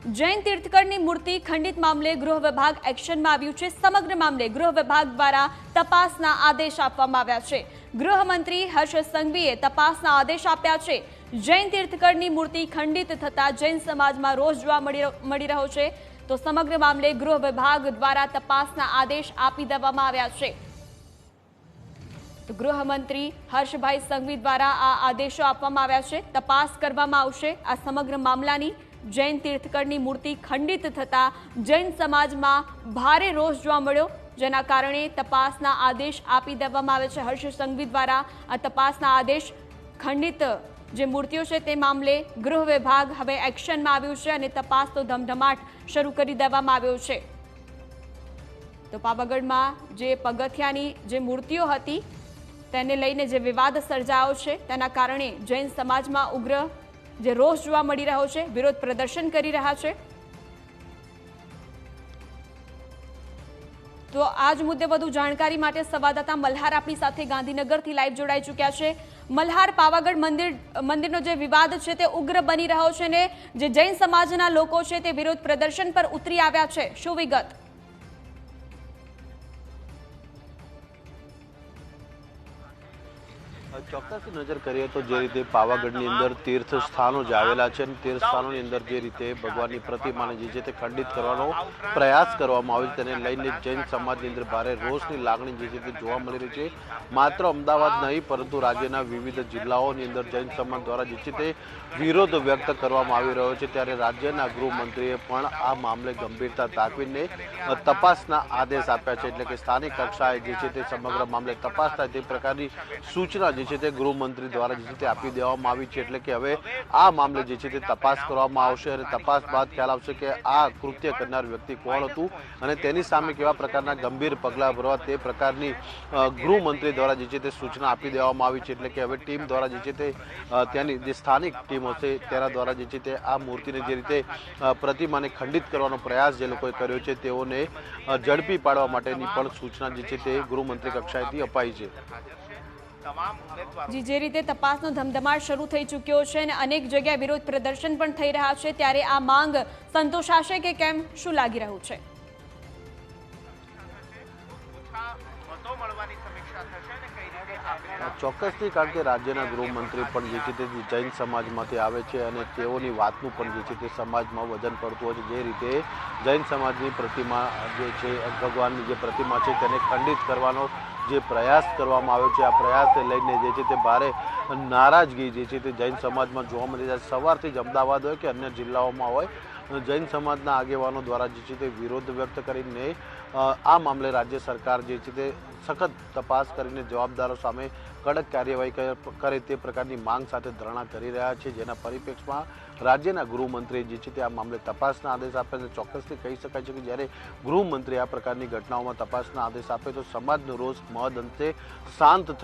જૈન તીર્થકરની મૂર્તિ ખંડિત મામલે ગૃહ વિભાગ એક્શનમાં આવ્યું છે। સમગ્ર મામલે ગૃહ વિભાગ દ્વારા તપાસના આદેશ આપવામાં આવ્યા છે। ગૃહમંત્રી હર્ષ સંઘવીએ તપાસના આદેશ આપ્યા છે। જૈન તીર્થકરની મૂર્તિ ખંડિત થતા જૈન સમાજમાં રોષ જોવા મળી રહ્યો છે, તો સમગ્ર મામલે ગૃહ વિભાગ દ્વારા તપાસના આદેશ આપી દેવામાં આવ્યા છે। ગૃહમંત્રી હર્ષભાઈ સંઘવી દ્વારા આ આદેશો આપવામાં આવ્યા છે। તપાસ કરવામાં આવશે આ સમગ્ર મામલાની। જૈન તીર્થકરની મૂર્તિ ખંડિત થતા જૈન સમાજમાં ભારે રોષ જોવા મળ્યો, જેના કારણે તપાસના આદેશ આપી દેવામાં આવે છે। હર્ષ સંઘવી દ્વારા આ તપાસના આદેશ ખંડિત જે મૂર્તિઓ છે તે મામલે ગૃહ વિભાગ હવે એક્શનમાં આવ્યું છે અને તપાસનો ધમધમાટ શરૂ કરી દેવામાં આવ્યો છે। તો પાવાગઢમાં જે પગથિયાની જે મૂર્તિઓ હતી તેને લઈને જે વિવાદ સર્જાયો છે તેના કારણે જૈન સમાજમાં ઉગ્ર જે રોષ જોવા મળી રહ્યો છે, વિરોધ પ્રદર્શન કરી રહ્યા છે। તો આ જ મુદ્દે વધુ જાણકારી માટે સંવાદદાતા મલ્હાર આપણી સાથે ગાંધીનગરથી લાઈવ જોડાઈ ચૂક્યા છે। મલ્હાર, પાવાગઢ મંદિરનો જે વિવાદ છે તે ઉગ્ર બની રહ્યો છે ને જે જૈન સમાજના લોકો છે તે વિરોધ પ્રદર્શન પર ઉતરી આવ્યા છે, શું વિગત? ચોક્કસ નજર કરીએ તો જે રીતે પાવાગઢની અંદર તીર્થ સ્થાનો જ આવેલા છે અને તીર્થ સ્થાનોની અંદર જે રીતે ભગવાનની પ્રતિમાને જે છે તે ખંડિત કરવાનો પ્રયાસ કરવામાં આવ્યો તેને લઈને જૈન સમાજની અંદર ભારે રોષની લાગણી જે છે તે જોવા મળી રહી છે। માત્ર અમદાવાદ નહીં પરંતુ રાજ્યના વિવિધ જિલ્લાઓની અંદર જૈન સમાજ દ્વારા જે છે તે વિરોધ વ્યક્ત કરવામાં આવી રહ્યો છે, ત્યારે રાજ્યના ગૃહમંત્રીએ પણ આ મામલે ગંભીરતા દાખવીને તપાસના આદેશ આપ્યા છે, એટલે કે સ્થાનિક કક્ષાએ જે છે તે સમગ્ર મામલે તપાસ થાય તે પ્રકારની સૂચના જે છે તે ગૃહમંત્રી દ્વારા જે છે તે આપી દેવામાં આવી છે। એટલે કે હવે આ મામલે જે છે તે તપાસ કરવામાં આવશે અને તપાસ બાદ ખ્યાલ આવશે કે આ કૃત્ય કરનાર વ્યક્તિ કોણ હતું અને તેની સામે કેવા પ્રકારના ગંભીર પગલાં ભરવા તે પ્રકારની ગૃહમંત્રી દ્વારા જે છે તે સૂચના આપી દેવામાં આવી છે। એટલે કે હવે ટીમ દ્વારા જે છે તે ત્યાંની જે સ્થાનિક ટીમ હશે તેના દ્વારા જે છે તે આ મૂર્તિને જે રીતે પ્રતિમાને ખંડિત કરવાનો પ્રયાસ જે લોકોએ કર્યો છે તેઓને ઝડપી પાડવા માટેની પણ સૂચના જે છે તે ગૃહમંત્રી કક્ષાએથી અપાઈ છે। જે રીતે તપાસનો ધમધમાટ શરૂ થઈ ચૂક્યો છે અને અનેક જગ્યાએ વિરોધ પ્રદર્શન પણ થઈ રહ્યા છે, ત્યારે આ માંગ સંતોષાશે કે કેમ, શું લાગી રહ્યું છે? ચોક્કસથી, કારણ કે રાજ્યના ગૃહમંત્રી પણ જે છે તે જૈન સમાજમાંથી આવે છે અને તેઓની વાતનું પણ જે છે તે સમાજમાં વજન પડતું હોય છે। જે રીતે જૈન સમાજની પ્રતિમા જે છે ભગવાનની જે પ્રતિમા છે તેને ખંડિત કરવાનો જે પ્રયાસ કરવામાં આવ્યો છે, આ પ્રયાસને લઈને જે છે તે ભારે નારાજગી જે છે તે જૈન સમાજમાં જોવા મળી જાય। સવારથી જ અમદાવાદ હોય કે અન્ય જિલ્લાઓમાં હોય, જૈન સમાજના આગેવાનો દ્વારા જે છે તે વિરોધ વ્યક્ત કરીને આ મામલે રાજ્ય સરકાર જે છે તે સખત તપાસ કરીને જવાબદારો સામે કડક કાર્યવાહી કરે તે પ્રકારની માંગ સાથે ધરણા કરી રહ્યા છે, જેના પરિપ્રેક્ષમાં રાજ્યના ગૃહમંત્રીએ જે છે તે આ મામલે તપાસના આદેશ આપ્યા છે। ચોક્કસથી કહી શકાય છે કે જ્યારે ગૃહમંત્રી આ પ્રકારની ઘટનાઓમાં તપાસના આદેશ આપે તો સમાજનો રોષ મહદ અંતે શાંત થશે।